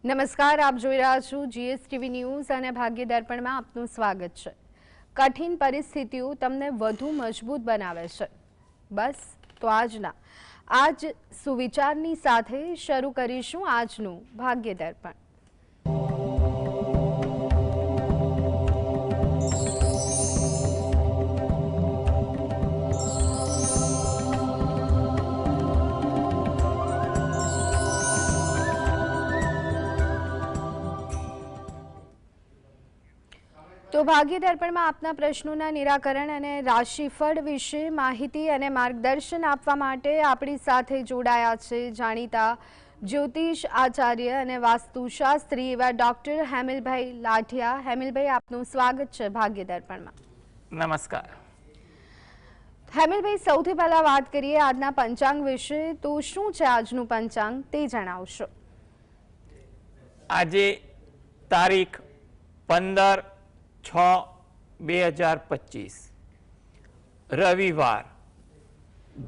નમસ્કાર, આપ જોઈ રહ્યા છો જીએસટીવી ન્યૂઝ અને ભાગ્ય દર્પણમાં આપનું સ્વાગત છે। કઠિન પરિસ્થિતિઓ તમને વધુ મજબૂત બનાવે છે। બસ તો આજ સુવિચારની સાથે શરૂ કરીશું આજનું ભાગ્ય દર્પણ। તો ભાગ્ય દર્પણમાં આપના પ્રશ્નોના નિરાકરણ અને રાશિફળ વિશે માહિતી અને માર્ગદર્શન આપવા માટે આપણી સાથે જોડાયા છે જાણીતા જ્યોતિષ આચાર્ય અને વાસ્તુશાસ્ત્રી એવા ડોક્ટર હેમિલભાઈ લાઠિયા। હેમિલભાઈ, આપનું સ્વાગત છે ભાગ્ય દર્પણમાં। નમસ્કાર હેમિલભાઈ, સૌથી પહેલા વાત કરીએ આજના પંચાંગ વિશે। તો શું છે આજનું પંચાંગ તે જણાવશો। આજે તારીખ 15/6/2025 રવિવાર,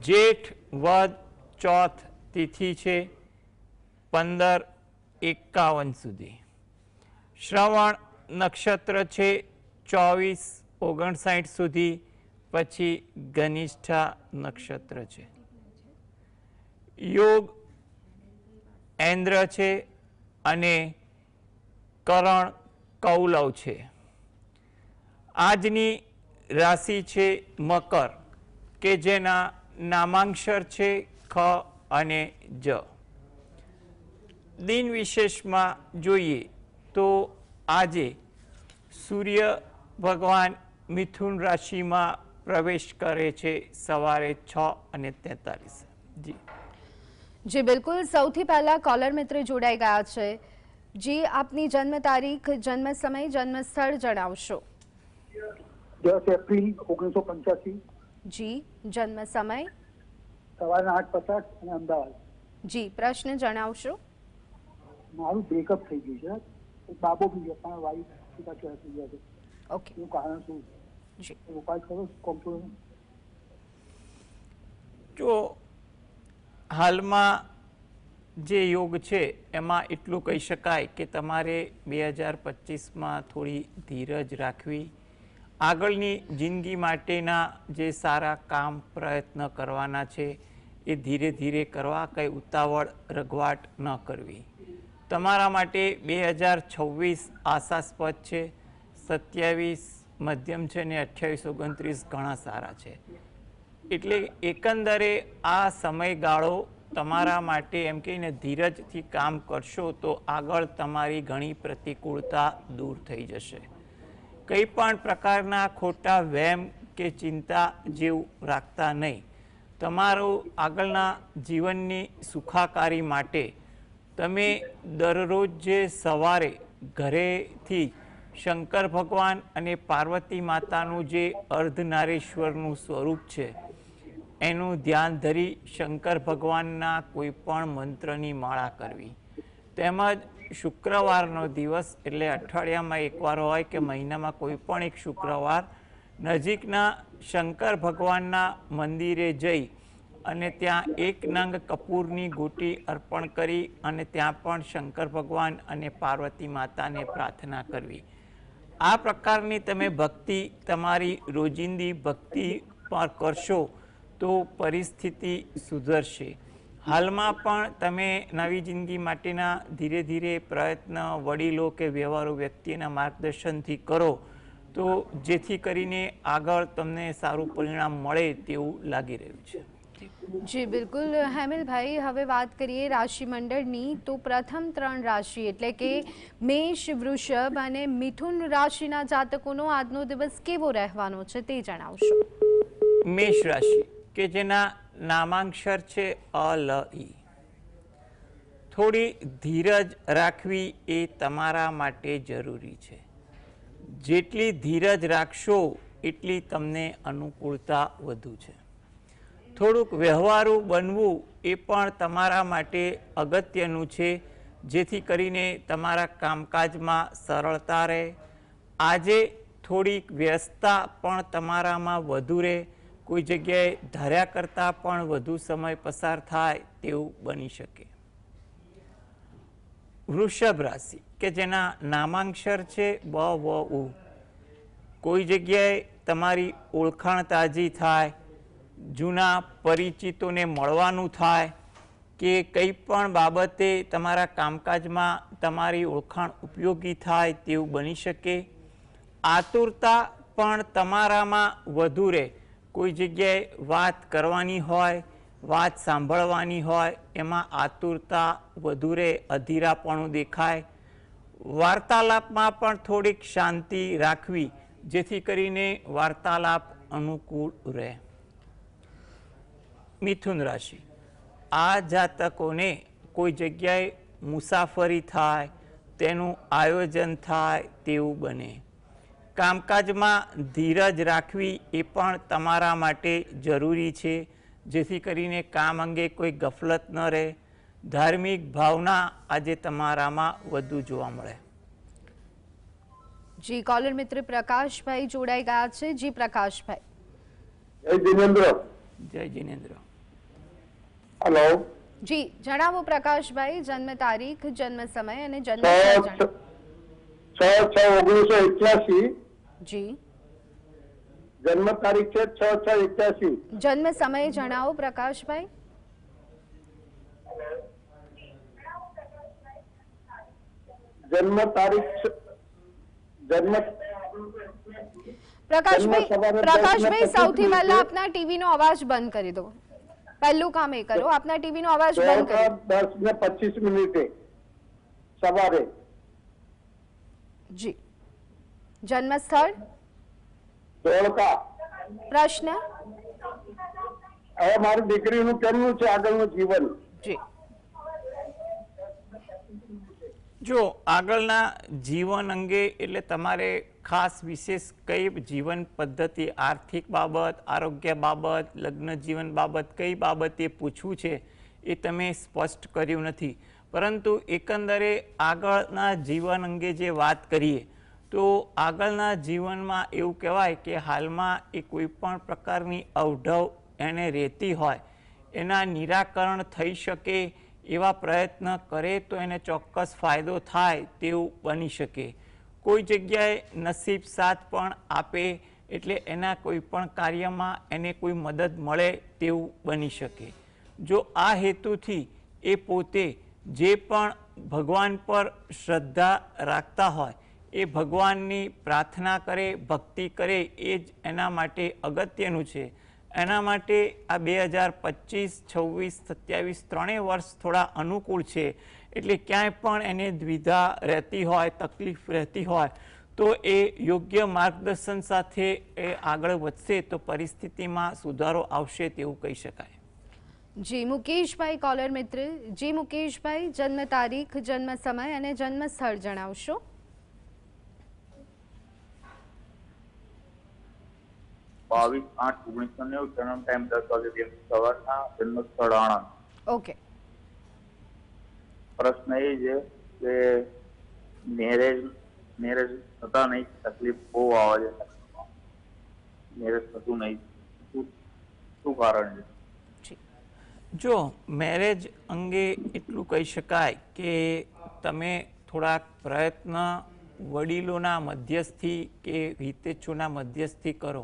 જેઠ વદ ચોથ તિથિ છે 15:51 સુધી। શ્રવણ નક્ષત્ર છે 24:59 સુધી, પછી ઘનિષ્ઠા નક્ષત્ર છે। યોગ એન્દ્ર છે અને કરણ કૌલવ છે। આજની રાશિ છે મકર, કે જેના નામાંક્ષર છે ખ અને જ। દિન વિશેષમાં જોઈએ તો આજે સૂર્ય ભગવાન મિથુન રાશિમાં પ્રવેશ કરે છે સવારે 6:43। જી જી બિલકુલ, સૌથી પહેલા કોલર મિત્ર જોડાઈ ગયા છે। જી, આપની જન્મ તારીખ, જન્મ સમય, જન્મ સ્થળ જણાવશો। 10 એપ્રિલ 1985। જી, જન્મ સમય? સવારના 8:50 અને અમદાવાદ। જી, પ્રશ્ન જણાવશો। મારું બ્રેકઅપ થઈ ગયું છે, એક બાબો બી છે, પણ વાઈફ છૂટાછેડા થઈ ગયા છે। ઓકે, એનું કારણ શું? જી ઉપાય કરો કોમ્પ્યુટર। જો હાલમાં જે યોગ છે એમાં એટલું કહી શકાય કે તમારે 2025માં થોડી ધીરજ રાખવી, આગળની જિંદગી માટેના જે સારા કામ પ્રયત્ન કરવાના છે એ ધીરે ધીરે કરવા, કંઈ ઉતાવળ રઘવાટ ન કરવી। તમારા માટે 2026 આશાસ્પદ છે, 27 મધ્યમ છે ને 28-29 ઘણા સારા છે। એટલે એકંદરે આ સમયગાળો તમારા માટે એમ કહીને ધીરજથી કામ કરશો તો આગળ તમારી ઘણી પ્રતિકૂળતા દૂર થઈ જશે। કંઈ પણ પ્રકારના ખોટા વહેમ કે ચિંતા જેવું રાખતા નહીં। તમારું આગળના જીવનની સુખાકારી માટે તમે દરરોજ જે સવારે ઘરેથી શંકર ભગવાન અને પાર્વતી માતાનું જે અર્ધનારીશ્વરનું સ્વરૂપ છે એનું ધ્યાન ધરી શંકર ભગવાનના કોઈ પણ મંત્રની માળા કરવી, તેમજ શુક્રવારનો દિવસ એટલે અઠવાડિયામાં એકવાર હોય કે મહિનામાં કોઈ પણ એક શુક્રવાર નજીકના શંકર ભગવાનના મંદિરે જઈ અને ત્યાં એક નંગ કપૂરની ગોટી અર્પણ કરી અને ત્યાં પણ શંકર ભગવાન અને પાર્વતી માતાને પ્રાર્થના કરવી। આ પ્રકારની તમે ભક્તિ તમારી રોજિંદી ભક્તિ પર કરશો તો પરિસ્થિતિ સુધરશે। હાલમાં પણ તમે નવી જિંદગી માટેના ધીરે ધીરે પ્રયત્ન વડીલો કે વ્યવહારુ વ્યક્તિના માર્ગદર્શનથી કરો તો જેથી કરીને આગળ તમને સારું પરિણામ મળે તેવું લાગી રહ્યું છે। જી બિલકુલ હેમિલભાઈ, હવે વાત કરીએ રાશિ મંડળની। તો પ્રથમ 3 રાશિ એટલે કે મેષ, વૃષભ અને મિથુન રાશિના જાતકોનો આજનો દિવસ કેવો રહેવાનો છે તે જણાવશો। મેષ રાશિ, કે જેના નામાંક્ષર છે અ લ ઈ, થોડી ધીરજ રાખવી એ તમારા માટે જરૂરી છે। જેટલી ધીરજ રાખશો એટલી તમને અનુકૂળતા વધુ છે। થોડુંક વ્યવહારુ બનવું એ પણ તમારા માટે અગત્યનું છે, જેથી કરીને તમારા કામકાજમાં સરળતા રહે। આજે થોડીક વ્યસ્તતા પણ તમારામાં વધુ રહે, કોઈ જગ્યાએ ધાર્યા કરતાં પણ વધુ સમય પસાર થાય તેવું બની શકે। વૃષભ રાશિ કે જેના નામાંક્ષર છે બ વ ઉ, કોઈ જગ્યાએ તમારી ઓળખાણ તાજી થાય, જૂના પરિચિતોને મળવાનું થાય કે કંઈ પણ બાબતે તમારા કામકાજમાં તમારી ઓળખાણ ઉપયોગી થાય તેવું બની શકે. આતુરતા પણ તમારામાં વધુ રહે, કોઈ જગ્યાએ વાત કરવાની હોય, વાત સાંભળવાની હોય, એમાં આતુરતા વધુ રહે, અધીરાપણું દેખાય. વાર્તાલાપમાં પણ થોડીક શાંતિ રાખવી જેથી કરીને વાર્તાલાપ અનુકૂળ રહે. મિથુન રાશિ, આ જાતકોને કોઈ જગ્યાએ મુસાફરી થાય, તેનું આયોજન થાય તેવું બને. કામકાજમાં ધીરજ રાખવી એ પણ તમારા માટે જરૂરી છે જેથી કરીને કામ અંગે કોઈ ગફલત ન રહે. ધાર્મિક ભાવના આજે તમારામાં વધુ જોવા મળે. જી, કોલર મિત્ર પ્રકાશભાઈ જોડાઈ ગયા છે. જી પ્રકાશભાઈ. જય જિનેન્દ્ર. જય જિનેન્દ્ર. હેલો. જી જણાવો પ્રકાશભાઈ, જન્મ તારીખ, જન્મ સમય અને જન્મ સ્થળ. 6/6/1981. જી. જન્મ તારીખ છે 6/6/81. જન્મ સમય જણાવો પ્રકાશભાઈ. જન્મ તારીખ જન્મ પ્રકાશભાઈ સૌથી પહેલા આપના ટીવી નો અવાજ બંધ કરી દો. પહેલું કામ એ કરો, આપના ટીવી નો અવાજ બંધ કરો. 10:25 સવારે. જી. જન્મ સ્થળ? ધોળકા. પ્રશ્ન? હવે મારી દીકરીનું કેમનું છે આગળનું જીવન? જી. જો આગળના જીવન અંગે એટલે તમારે ખાસ વિશેષ કઈ જીવન પદ્ધતિ, આર્થિક બાબત, આરોગ્ય બાબત, લગ્ન જીવન બાબત, કઈ બાબતે પૂછવું છે એ તમે સ્પષ્ટ કર્યું નથી. પરંતુ એકંદરે આગળના જીવન અંગે જે વાત કરીએ તો આગળના જીવનમાં એવું કહેવાય કે હાલમાં એ કોઈ પણ પ્રકારની અવઢવ એને રહેતી હોય, એના નિરાકરણ થઈ શકે એવા પ્રયત્ન કરે તો એને ચોક્કસ ફાયદો થાય તેવું બની શકે. કોઈ જગ્યાએ નસીબ સાથ પણ આપે એટલે એના કોઈ પણ કાર્યમાં એને કોઈ મદદ મળે તેવું બની શકે. જો આ હેતુથી એ પોતે જે પણ ભગવાન પર શ્રદ્ધા રાખતા હોય એ ભગવાનની પ્રાર્થના કરે, ભક્તિ કરે એ જ એના માટે અગત્યનું છે. એના માટે આ 2025, 26, 27 ત્રણેય વર્ષ થોડા અનુકૂળ છે. એટલે ક્યાંય પણ એને દ્વિધા રહેતી હોય, તકલીફ રહેતી હોય તો એ યોગ્ય માર્ગદર્શન સાથે એ આગળ વધશે તો પરિસ્થિતિમાં સુધારો આવશે તેવું કહી શકાય. જી મુકેશભાઈ કોલર મિત્ર. જી મુકેશભાઈ, જન્મ તારીખ, જન્મ સમય અને જન્મ સ્થળ જણાવશો. 22/8/1990 જન્મ ટાઈમ 10 વાગે સવારના, જન્મ સ્થળ આણંદ. ઓકે. પ્રશ્ન એ છે કે મેરેજ થતા નહીં, તકલીફ બહુ આવે છે, મેરેજ થતું નહીં, શું કારણ છે? જો મેરેજ અંગે એટલું કહી શકાય કે તમે થોડાક પ્રયત્ન વડીલોના મધ્યસ્થી કે હિતેચ્છુના મધ્યસ્થી કરો.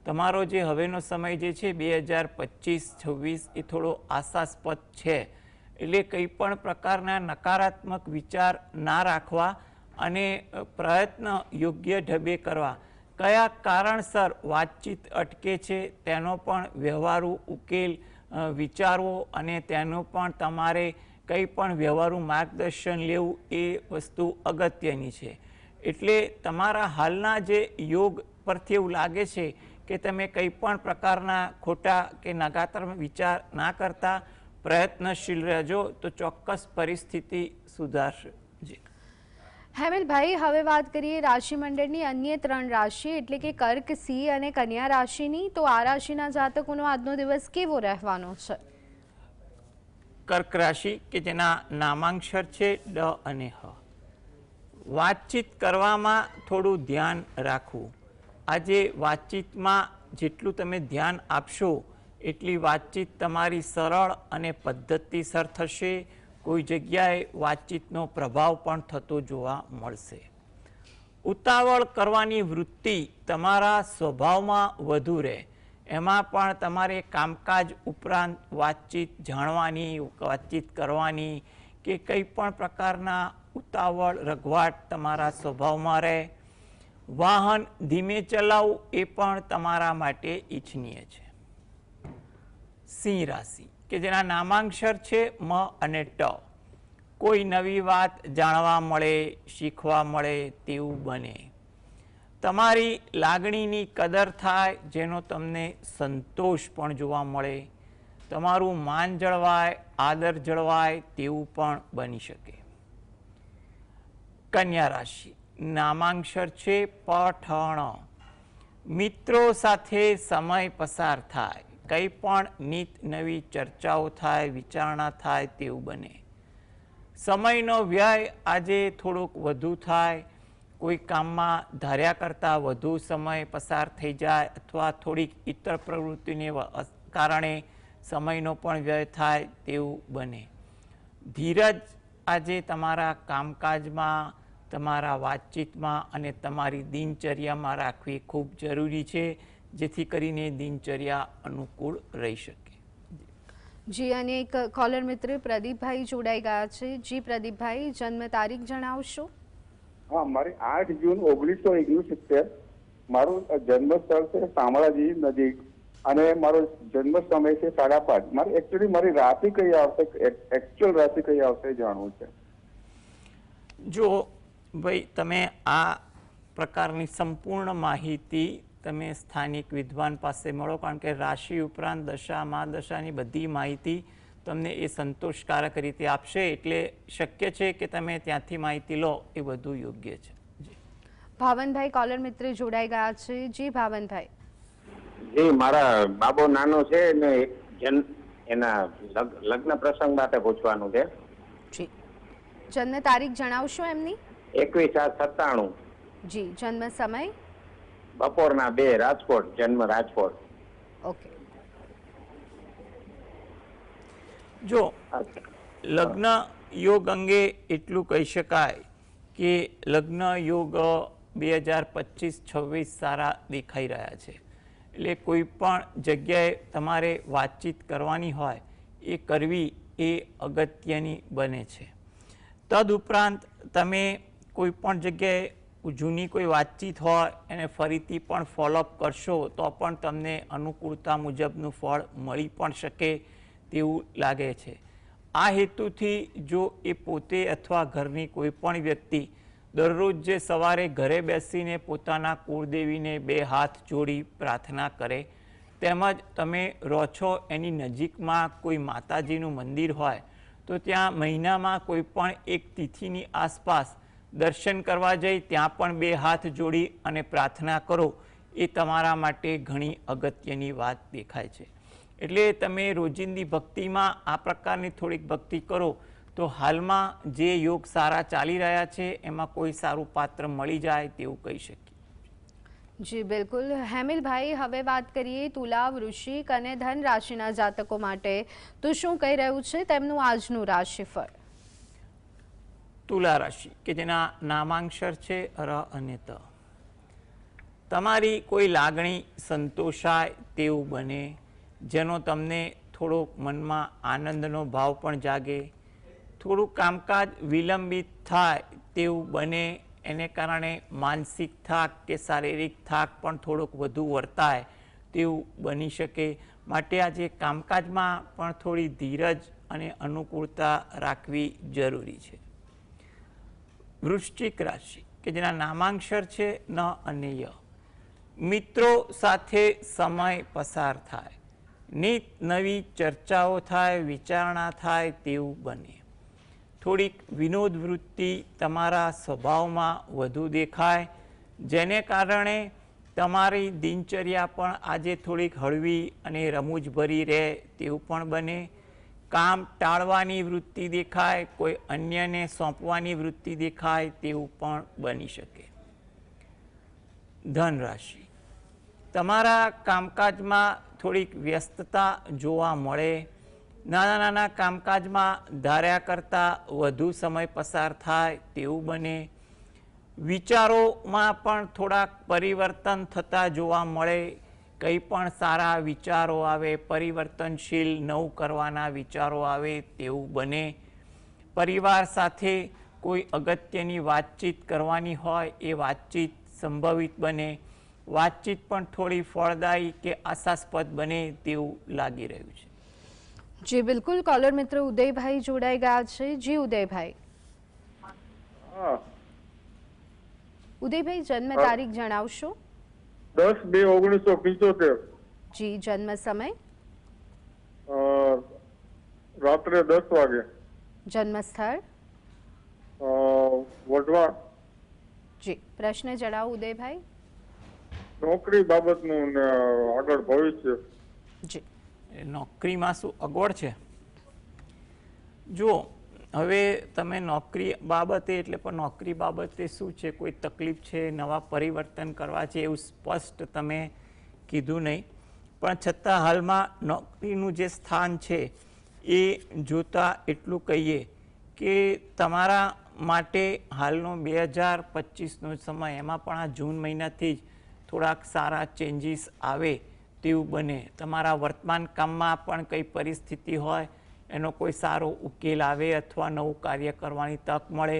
તમારો જે હવેનો સમય જે છે 2025-26 એ થોડો આશાસ્પદ છે. એટલે કંઈ પણ પ્રકારના નકારાત્મક વિચાર ના રાખવા અને પ્રયત્ન યોગ્ય ઢબે કરવા. કયા કારણસર વાતચીત અટકે છે તેનો પણ વ્યવહારુ ઉકેલ વિચારવો અને તેનું પણ તમારે કંઈ પણ વ્યવહારુ માર્ગદર્શન લેવું એ વસ્તુ અગત્યની છે. એટલે તમારા હાલના જે યોગ પરથી એવું લાગે છે કે તમે કંઈ પણ પ્રકારના ખોટા કે નકારાત્મક વિચાર ના કરતા પ્રયત્નશીલ રહેજો તો ચોક્કસ પરિસ્થિતિ સુધારશે. જી હેમલભાઈ, હવે વાત કરીએ રાશિ મંડળની અન્ય 3 રાશિ એટલે કે કર્ક, સિંહ અને કન્યા રાશિની. તો આ રાશિના જાતકોનો આજનો દિવસ કેવો રહેવાનો છે? કર્ક રાશિ કે જેના નામાંક્ષર છે ડ અને હ. વાતચીત કરવામાં થોડું ધ્યાન રાખવું. આજે વાતચીતમાં જેટલું તમે ધ્યાન આપશો એટલી વાતચીત તમારી સરળ અને પદ્ધતિસર થશે. કોઈ જગ્યાએ વાતચીતનો પ્રભાવ પણ થતો જોવા મળશે. ઉતાવળ કરવાની વૃત્તિ તમારા સ્વભાવમાં વધુ રહે. એમાં પણ તમારે કામકાજ ઉપરાંત વાતચીત જાણવાની, વાતચીત કરવાની કે કંઈ પણ પ્રકારના ઉતાવળ રઘવાટ તમારા સ્વભાવમાં રહે. વાહન ધીમે ચલાવવું એ પણ તમારા માટે ઈચ્છનીય છે. સિંહ રાશિ કે જેના નામાંક્ષર છે મ અને ટ. કોઈ નવી વાત જાણવા મળે, શીખવા મળે તેવું બને. તમારી લાગણીની કદર થાય, જેનો તમને સંતોષ પણ જોવા મળે. તમારું માન જળવાય, આદર જળવાય તેવું પણ બની શકે. કન્યા રાશિ નામાંક્ષર છે પઠણ. મિત્રો સાથે સમય પસાર થાય, કંઈ પણ નીત નવી ચર્ચાઓ થાય, વિચારણા થાય તેવું બને. સમયનો વ્યય આજે થોડોક વધુ થાય. કોઈ કામમાં ધાર્યા કરતાં વધુ સમય પસાર થઈ જાય અથવા થોડીક ઇતર પ્રવૃત્તિને કારણે સમયનો પણ વ્યય થાય તેવું બને. ધીરજ આજે તમારા કામકાજમાં, તમારા વાતચીતમાં અને તમારી દિનચર્યામાં રાખવી ખૂબ જરૂરી છે, જેથી કરીને દિનચર્યા અનુકૂળ રહી શકે. જી, અને એક કોલર મિત્ર પ્રદીપભાઈ જોડાઈ ગયા છે. જી પ્રદીપભાઈ, જન્મ તારીખ જણાવશો? હા, મારી 8 જૂન 1969. મારું જન્મ સ્થળ છે શામળાજી નજીક અને મારો જન્મ સમય છે 5:30. મારી એકચ્યુઅલી મારી રાશિ કઈ આવશે, એકચ્યુઅલ રાશિ કઈ આવશે જાણવું છે. જો ભાઈ તમે આ પ્રકારની સંપૂર્ણ માહિતી તમે સ્થાનિક વિદ્વાન પાસે મળો, કારણ કે રાશિ ઉપરાંત દશા, મહાદશાની બધી માહિતી તમને એ સંતોષકારક રીતે આપશે. એટલે શક્ય છે કે તમે ત્યાંથી માહિતી લો, એ બધું યોગ્ય છે. ભાવનભાઈ કોલર મિત્ર જોડાઈ ગયા છે. જી ભાવનભાઈ. જી, મારા બાબો નાનો છે ને એના લગ્ન પ્રસંગ માટે પૂછવાનું છે. જી, જન્મ તારીખ જણાવશો એમની? 21/7/97. જી, જન્મ સમય? બપોરના 2, રાજકોટ. જન્મ રાજકોટ. ઓકે. જો લગ્ન યોગ અંગે એટલું કહી શકાય કે લગ્ન યોગ 2025-26 સારા દેખાઈ રહ્યા છે. એટલે કોઈ પણ જગ્યાએ તમારે વાતચીત કરવાની હોય એ કરવી એ અગત્યની બને છે. તદુપરાંત તમે કોઈ પણ જગ્યાએ જૂની કોઈ વાતચીત હોય એને ફરીથી પણ ફોલોઅપ કરશો તો પણ તમને અનુકૂળતા મુજબનું ફળ મળી પણ શકે તેવું લાગે છે. આ હેતુથી જો એ પોતે અથવા ઘરની કોઈ પણ વ્યક્તિ દરરોજ જે સવારે ઘરે બેસીને પોતાના કુળદેવીને 2 હાથ જોડી પ્રાર્થના કરે, તેમજ તમે રહો છો એની નજીકમાં કોઈ માતાજીનું મંદિર હોય તો ત્યાં મહિનામાં કોઈ પણ એક તિથિની આસપાસ દર્શન કરવા જઈ ત્યાં પણ 2 હાથ જોડી અને પ્રાર્થના કરો, એ તમારા માટે ઘણી અગત્યની વાત દેખાય છે. એટલે તમે રોજિંદી ભક્તિમાં આ પ્રકારની થોડીક ભક્તિ કરો તો હાલમાં જે યોગ સારા ચાલી રહ્યા છે એમાં કોઈ સારું પાત્ર મળી જાય તેવું કહી શકીએ. જી બિલકુલ. હેમિલભાઈ, હવે વાત કરીએ તુલા, વૃશ્ચિક અને ધન રાશિના જાતકો માટે. તો શું કહી રહ્યું છે તેમનું આજનું રાશિફળ? તુલા રાશિ કે જેના નામાંક્ષર છે ર અને ત. તમારી કોઈ લાગણી સંતોષાય તેવું બને, જેનો તમને થોડોક મનમાં આનંદનો ભાવ પણ જાગે. થોડું કામકાજ વિલંબિત થાય તેવું બને, એને કારણે માનસિક થાક કે શારીરિક થાક પણ થોડોક વધુ વર્તાય તેવું બની શકે. માટે આજે કામકાજમાં પણ થોડી ધીરજ અને અનુકૂળતા રાખવી જરૂરી છે. વૃશ્ચિક રાશિ કે જેના નામાંક્ષર છે ન અને ય. મિત્રો સાથે સમય પસાર થાય, નીત નવી ચર્ચાઓ થાય, વિચારણા થાય તેવું બને. થોડીક વિનોદ વૃત્તિ તમારા સ્વભાવમાં વધુ દેખાય, જેને કારણે તમારી દિનચર્યા પણ આજે થોડીક હળવી અને રમૂજભરી રહે તેવું પણ બને. કામ ટાળવાની વૃત્તિ દેખાય, કોઈ અન્યને સોંપવાની વૃત્તિ દેખાય તેવું પણ બની શકે. ધન રાશિ, તમારા કામકાજમાં થોડીક વ્યસ્તતા જોવા મળે. નાના નાના કામકાજમાં ધાર્યા કરતાં વધુ સમય પસાર થાય તેવું બને. વિચારોમાં પણ થોડાક પરિવર્તન થતા જોવા મળે. કંઈ પણ સારા વિચારો આવે, પરિવર્તનશીલ નવું કરવાના વિચારો આવે તેવું બને. પરિવાર સાથે કોઈ અગત્યની વાતચીત કરવાની હોય એ વાતચીત સંભવિત બને. વાતચીત પણ થોડી ફળદાયી કે આશાસ્પદ બને તેવું લાગી રહ્યું છે. જી બિલકુલ, કોલર મિત્ર ઉદયભાઈ જોડાઈ ગયા છે. જી ઉદયભાઈ. ઉદયભાઈ, જન્મ તારીખ જણાવશો? 10/2/1975. જી, જન્મ સમય? રાત્રે 10 વાગે. જન્મ સ્થળ? વઢવા. જી, પ્રશ્ન જણાવો ઉદયભાઈ. નોકરી બાબતનું ને આગળ ભવિષ્ય. જી, નોકરીમાં શું અગવડ છે? જુઓ, હવે તમે નોકરી બાબતે એટલે પણ નોકરી બાબતે શું છે, કોઈ તકલીફ છે, નવા પરિવર્તન કરવા છે એવું સ્પષ્ટ તમે કીધું નહીં. પણ છતાં હાલમાં નોકરીનું જે સ્થાન છે એ જોતા એટલું કહીએ કે તમારા માટે હાલનો 2025નો સમય, એમાં પણ આ જૂન મહિનાથી જ થોડાક સારા ચેન્જીસ આવે તેવું બને. તમારા વર્તમાન કામમાં પણ કંઈ પરિસ્થિતિ હોય એનો કોઈ સારો ઉકેલ આવે અથવા નવું કાર્ય કરવાની તક મળે.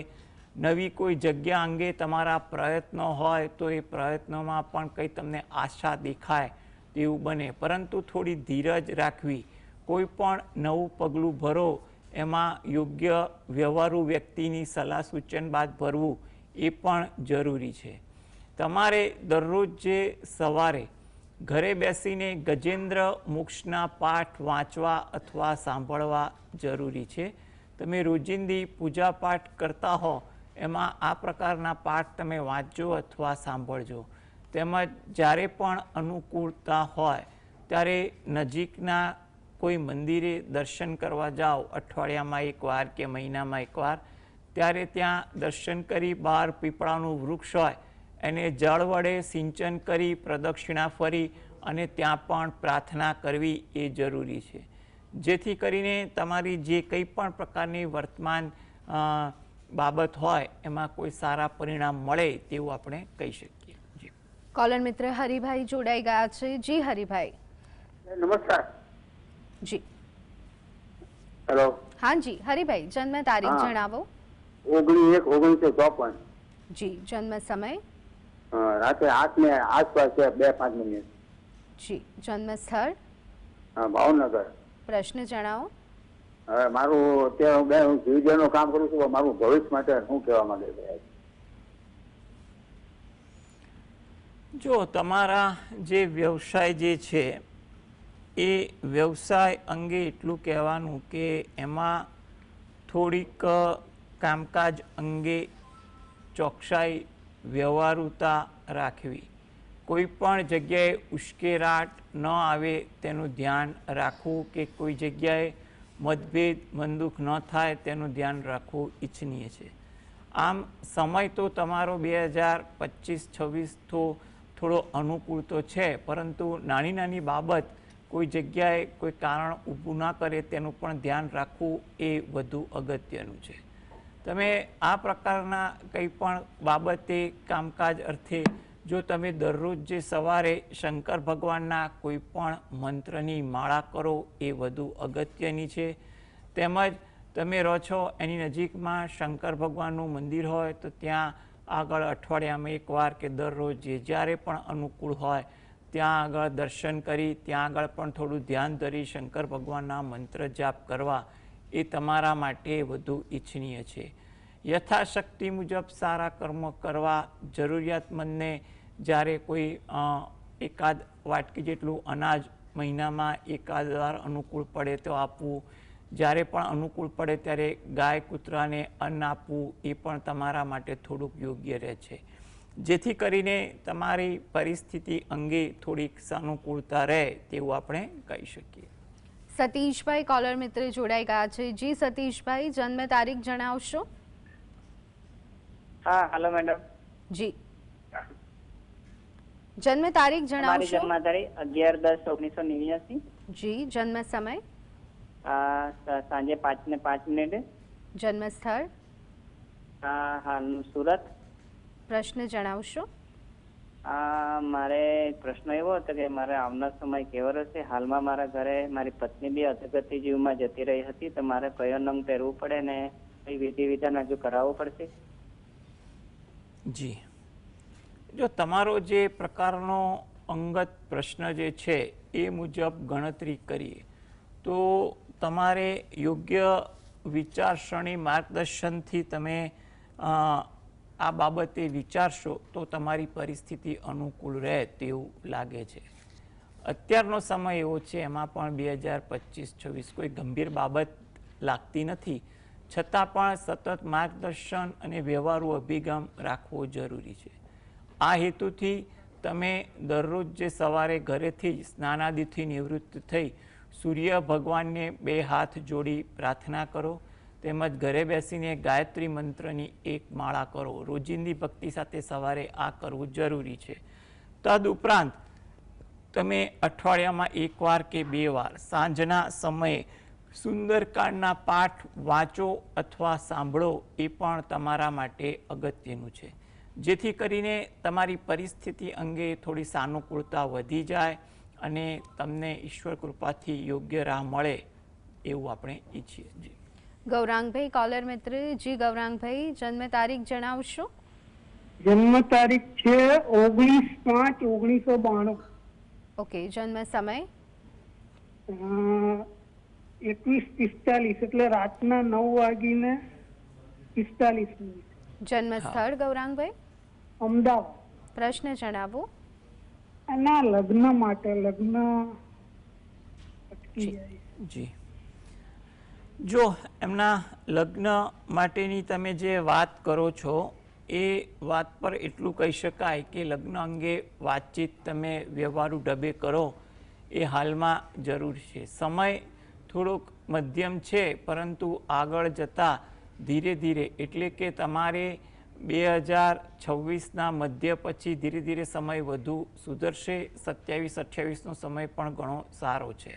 નવી કોઈ જગ્યા અંગે તમારા પ્રયત્નો હોય તો એ પ્રયત્નોમાં પણ કંઈ તમને આશા દેખાય તેવું બને. પરંતુ થોડી ધીરજ રાખવી. કોઈ પણ નવું પગલું ભરો એમાં યોગ્ય વ્યવહારુ વ્યક્તિની સલાહ સૂચન બાદ ભરવું એ પણ જરૂરી છે. તમારે દરરોજ જે સવારે ઘરે બેસીને ગજેન્દ્ર મોક્ષના પાઠ વાંચવા અથવા સાંભળવા જરૂરી છે. તમે રોજિંદી પૂજા પાઠ કરતા હો એમાં આ પ્રકારના પાઠ તમે વાંચજો અથવા સાંભળજો. તેમજ જ્યારે પણ અનુકૂળતા હોય ત્યારે નજીકના કોઈ મંદિરે દર્શન કરવા જાઓ, અઠવાડિયામાં એકવાર કે મહિનામાં એકવાર, ત્યારે ત્યાં દર્શન કરી બહાર પીપળાનું વૃક્ષ હોય એને જળ વડે સિંચન કરી પ્રદક્ષિણા ફરી અને ત્યાં પણ પ્રાર્થના કરવી એ જરૂરી છે. જેથી કરીને તમારી જે કંઈ પણ પ્રકારની વર્તમાન બાબત હોય એમાં કોઈ સારા પરિણામ મળે તેવું આપણે કહી શકીએ. જી, કોલર મિત્ર હરિભાઈ જોડાઈ ગયા છે. જી હરિભાઈ. નમસ્કાર. જી. હેલો. હા જી હરિભાઈ, જન્મ તારીખ જણાવો. 19/1/1954. જી, જન્મ સમય? રાતે 8 ને આસપાસ છે, 2-5 મિનિટ. જી, જન્મ સ્થળ? ભાવનગર. પ્રશ્ન જણાવો. હવે મારું અત્યારે હું જીવજનું કામ કરું છું, મારું ભવિષ્ય માટે શું કહેવા માંગે છે? જો તમારા જે વ્યવસાય જે છે એ વ્યવસાય અંગે એટલું કહેવાનું કે એમાં થોડીક કામકાજ અંગે ચોકસાઈ, વ્યવહારુતા રાખવી. કોઈ પણ જગ્યાએ ઉશ્કેરાટ ન આવે તેનું ધ્યાન રાખવું કે કોઈ જગ્યાએ મતભેદ મનદુખ ન થાય તેનું ધ્યાન રાખવું ઈચ્છનીય છે. આમ સમય તો તમારો 2025-26 તો થોડો અનુકૂળ તો છે, પરંતુ નાની નાની બાબત કોઈ જગ્યાએ કોઈ કારણ ઊભું ના કરે તેનું પણ ધ્યાન રાખવું એ વધુ અગત્યનું છે. તમે આ પ્રકારના કંઈ પણ બાબતે કામકાજ અર્થે જો તમે દરરોજ જે સવારે શંકર ભગવાનના કોઈ પણ મંત્રની માળા કરો એ વધુ અગત્યની છે. તેમજ તમે રહો છો એની નજીકમાં શંકર ભગવાનનું મંદિર હોય તો ત્યાં આગળ અઠવાડિયામાં એકવાર કે દરરોજ જ્યારે પણ અનુકૂળ હોય ત્યાં આગળ દર્શન કરી ત્યાં આગળ પણ થોડું ધ્યાન ધરી શંકર ભગવાનના મંત્ર જાપ કરવા એ તમારા માટે વધુ ઈચ્છનીય છે. યથાશક્તિ મુજબ સારા કર્મો કરવા, જરૂરિયાતમંદને જ્યારે કોઈ એકાદ વાટકી જેટલું અનાજ મહિનામાં એકાદ વાર અનુકૂળ પડે તો આપવું, જ્યારે પણ અનુકૂળ પડે ત્યારે ગાય કૂતરાને અન્ન આપવું એ પણ તમારા માટે થોડુંક યોગ્ય રહે છે. જેથી કરીને તમારી પરિસ્થિતિ અંગે થોડીક સાનુકૂળતા રહે તેવું આપણે કહી શકીએ. સતીશભાઈ કોલર મિત્ર જોડાઈ ગયા છે. જી સતીશભાઈ, જન્મ તારીખ જણાવશો? હા, હેલો મેડમ. જી, જન્મ તારીખ જણાવશો? જન્મ તારીખ 11/10/1989. જી, જન્મ સમય? સાંજે 5:05. જન્મ સ્થળ, હાલનું સુરત. પ્રશ્ન જણાવશો? મારે પ્રશ્ન એવો હતો કે મારે આવનાર સમય કેવો રહેશે. હાલમાં મારા ઘરે મારી પત્ની બી અધગતિ જીવમાં જતી રહી હતી, તો મારે કયો નંગ પહેરવું પડે ને કઈ વિધિ વિધાન હજુ કરાવવું પડશે? જી, જો તમારો જે પ્રકારનો અંગત પ્રશ્ન જે છે એ મુજબ ગણતરી કરીએ તો તમારે યોગ્ય વિચારસરણી માર્ગદર્શનથી તમે આ બાબતે વિચારશો તો તમારી પરિસ્થિતિ અનુકૂળ રહે તેવું લાગે છે. અત્યારનો સમય એવો છે, એમાં પણ 2025-26 કોઈ ગંભીર બાબત લાગતી નથી, છતાં પણ સતત માર્ગદર્શન અને વ્યવહારુ અભિગમ રાખવો જરૂરી છે. આ હેતુથી તમે દરરોજ જે સવારે ઘરેથી જ સ્નાનાદિથી નિવૃત્ત થઈ સૂર્ય ભગવાનને 2 હાથ જોડી પ્રાર્થના કરો, તેમજ ઘરે બેસીને ગાયત્રી મંત્રની 1 માળા કરો. રોજિંદી ભક્તિ સાથે સવારે આ કરવું જરૂરી છે. તદુપરાંત તમે અઠવાડિયામાં 1 વાર કે 2 વાર સાંજના સમયે સુંદરકાંડના પાઠ વાંચો અથવા સાંભળો, એ પણ તમારા માટે અગત્યનું છે, જેથી કરીને તમારી પરિસ્થિતિ અંગે થોડી સાનુકૂળતા વધી જાય અને તમને ઈશ્વર કૃપાથી યોગ્ય રાહ મળે એવું આપણે ઈચ્છીએ છીએ. ગૌરાંગભાઈ કોલર મિત્ર. જી ગૌરાંગભાઈ, જન્મ તારીખ જણાવશો? જન્મ તારીખ છે 19/5/1992. ઓકે. જન્મ સમય? 21:45 એટલે રાતના 9:45. જન્મ સ્થળ ગૌરાંગભાઈ? અમદાવાદ. પ્રશ્ન જણાવો. એના લગ્ન માટે લગ્ન અટકી જાય. જી, જો એમના લગ્ન માટેની તમે જે વાત કરો છો એ વાત પર એટલું કહી શકાય કે લગ્ન અંગે વાતચીત તમે વ્યવહારુ ઢબે કરો એ હાલમાં જરૂર છે. સમય થોડોક મધ્યમ છે, પરંતુ આગળ જતાં ધીરે ધીરે, એટલે કે તમારે 2026ના મધ્ય પછી ધીરે ધીરે સમય વધુ સુધરશે. 27-28નો સમય પણ ઘણો સારો છે.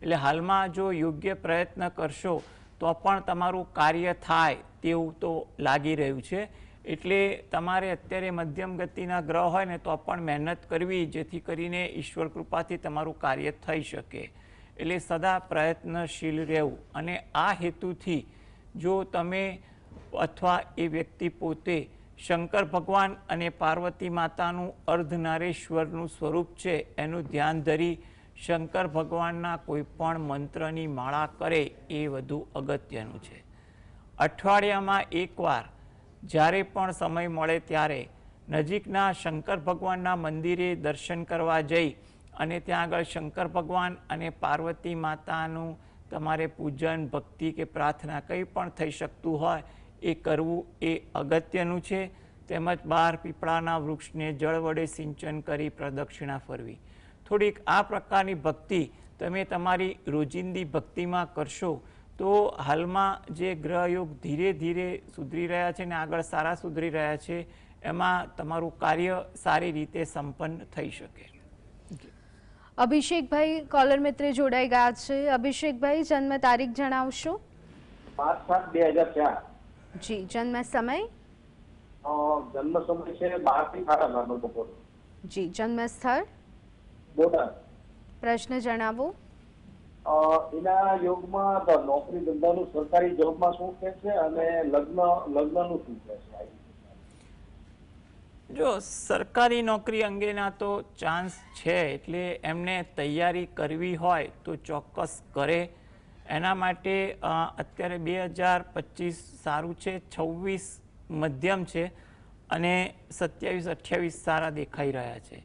એટલે હાલમાં જો યોગ્ય પ્રયત્ન કરશો તો પણ તમારું કાર્ય થાય તેવું તો લાગી રહ્યું છે. એટલે તમારે અત્યારે મધ્યમ ગતિના ગ્રહ હોય ને તો પણ મહેનત કરવી, જેથી કરીને ઈશ્વર કૃપાથી તમારું કાર્ય થઈ શકે. એટલે સદા પ્રયત્નશીલ રહેવું. અને આ હેતુથી જો તમે અથવા એ વ્યક્તિ પોતે શંકર ભગવાન અને પાર્વતી માતાનું અર્ધનારેશ્વરનું સ્વરૂપ છે એનું ધ્યાન ધરી શંકર ભગવાનના કોઈ પણ મંત્રની માળા કરે એ વધુ અગત્યનું છે. અઠવાડિયામાં 1 વાર જ્યારે પણ સમય મળે ત્યારે નજીકના શંકર ભગવાનના મંદિરે દર્શન કરવા જઈ અને ત્યાં આગળ શંકર ભગવાન અને પાર્વતી માતાનું તમારે પૂજન, ભક્તિ કે પ્રાર્થના કંઈ પણ થઈ શકતું હોય એ કરવું એ અગત્યનું છે. તેમજ 12 પીપળાના વૃક્ષને જળ વડે સિંચન કરી પ્રદક્ષિણા ફરવી. થોડીક આ પ્રકારની ભક્તિ તમે તમારી રોજિંદી ભક્તિમાં કરશો તો હાલમાં જે ગ્રહયોગ ધીરે ધીરે સુધરી રહ્યા છે ને આગળ સારા સુધરી રહ્યા છે, એમાં તમારું કાર્ય સારી રીતે સંપન્ન થઈ શકે. અભિષેકભાઈ કોલર મિત્ર જોડાઈ ગયા છે. અભિષેકભાઈ, જન્મ તારીખ જણાવશો? 5/7/2004. જી. જન્મ સમય? જન્મ સમય છે 12:30 બપોર. જી. જન્મ સ્થળ? બોટાદ. પ્રશ્ન જણાવો. એના યોગમાં નોકરી ધંધાનું સરકારી જોબમાં શું કહે છે અને લગ્નનું શું કહે છે? જો સરકારી નોકરી અંગેના તો ચાન્સ છે, એટલે એમને તૈયારી કરવી હોય તો ચોક્કસ કરે. એના માટે અત્યારે 2025 સારું છે, 26 મધ્યમ છે અને 27-28 સારા દેખાઈ રહ્યા છે.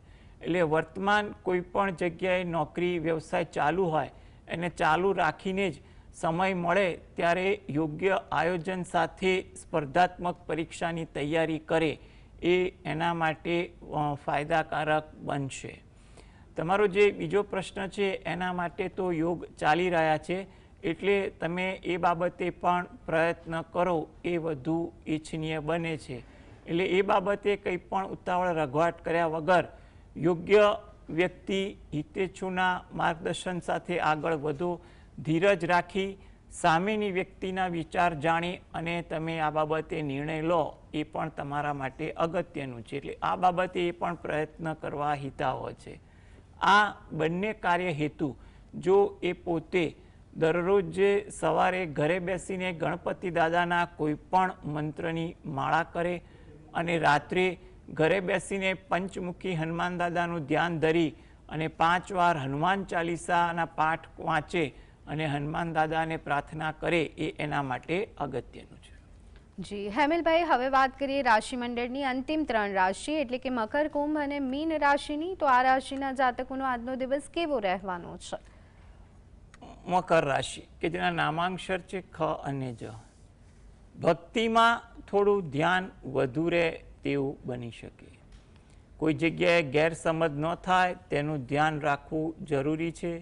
એટલે વર્તમાન કોઈ પણ જગ્યાએ નોકરી વ્યવસાય ચાલુ હોય એને ચાલુ રાખીને જ સમય મળે ત્યારે યોગ્ય આયોજન સાથે સ્પર્ધાત્મક પરીક્ષાની તૈયારી કરે એ એના માટે ફાયદાકારક બનશે. તમારો જે બીજો પ્રશ્ન છે એના માટે તો યોગ ચાલી રહ્યા છે, એટલે તમે એ બાબતે પણ પ્રયત્ન કરો એ વધુ ઈચ્છનીય બને છે. એટલે એ બાબતે કંઈ પણ ઉતાવળ રઘવાટ કર્યા વગર યોગ્ય વ્યક્તિ હિતેચ્છુના માર્ગદર્શન સાથે આગળ વધો. ધીરજ રાખી સામેની વ્યક્તિના વિચાર જાણી અને તમે આ બાબતે નિર્ણય લો એ પણ તમારા માટે અગત્યનું છે. એટલે આ બાબતે એ પણ પ્રયત્ન કરવા હિતાવહ છે. આ બંને કાર્ય હેતુ જો એ પોતે દરરોજ સવારે ઘરે બેસીને ગણપતિ દાદાના કોઈ પણ મંત્રની માળા કરે અને રાત્રે ઘરે બેસીને પંચમુખી હનુમાન દાદાનું ધ્યાન ધરી અને 5 વાર હનુમાન ચાલીસાના પાઠ વાંચે અને હનુમાન દાદાને પ્રાર્થના કરે એ એના માટે અગત્યનું છે. જી હેમિલભાઈ, હવે વાત કરીએ રાશિ મંડળની અંતિમ 3 રાશિ એટલે કે મકર, કુંભ અને મીન રાશિની. તો આ રાશિના જાતકોનો આજનો દિવસ કેવો રહેવાનો છે? મકર રાશિ કે જેના નામાંક્ષર છે ખ અને જ. ભક્તિમાં થોડું ધ્યાન વધુ રહે તેવું બની શકે. કોઈ જગ્યાએ ગેરસમજ ન થાય તેનું ધ્યાન રાખવું જરૂરી છે.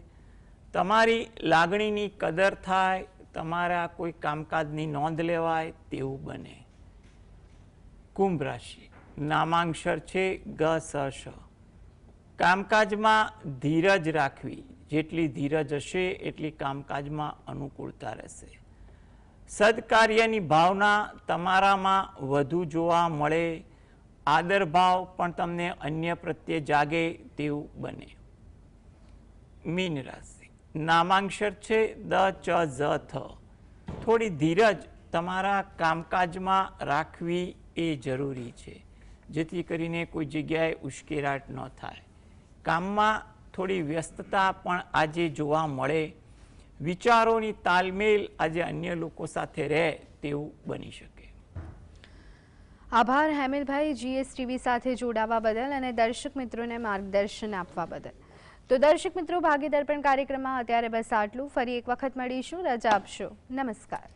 તમારી લાગણીની કદર થાય, તમારા કોઈ કામકાજની નોંધ લેવાય તેવું બને. કુંભ રાશિ નામાંક્ષર છે ગ સ શ. કામકાજમાં ધીરજ રાખવી. જેટલી ધીરજ હશે એટલી કામકાજમાં અનુકૂળતા રહેશે. સદકાર્યની ભાવના તમારામાં વધુ જોવા મળે. આદર ભાવ પણ તમને અન્ય પ્રત્યે જાગે તેવું બને. મીન રાશિ નામાંક્ષર છે દ ચ ઝ થ. થોડી ધીરજ તમારા કામકાજમાં રાખવી એ જરૂરી છે, જેથી કરીને કોઈ જગ્યાએ ઉશ્કેરાટ ન થાય. કામમાં થોડી વ્યસ્તતા પણ આજે જોવા મળે. વિચારોની તાલમેલ આજે અન્ય લોકો સાથે રહે તેવું બની શકે. આભાર હેમિલભાઈ, GSTV સાથે જોડાવા બદલ અને દર્શક મિત્રોને માર્ગદર્શન આપવા બદલ. તો દર્શક મિત્રો, ભાગ્ય દર્પણ કાર્યક્રમમાં અત્યારે બસ આટલું. ફરી એક વખત મળીશું. રજા આપશો. નમસ્કાર.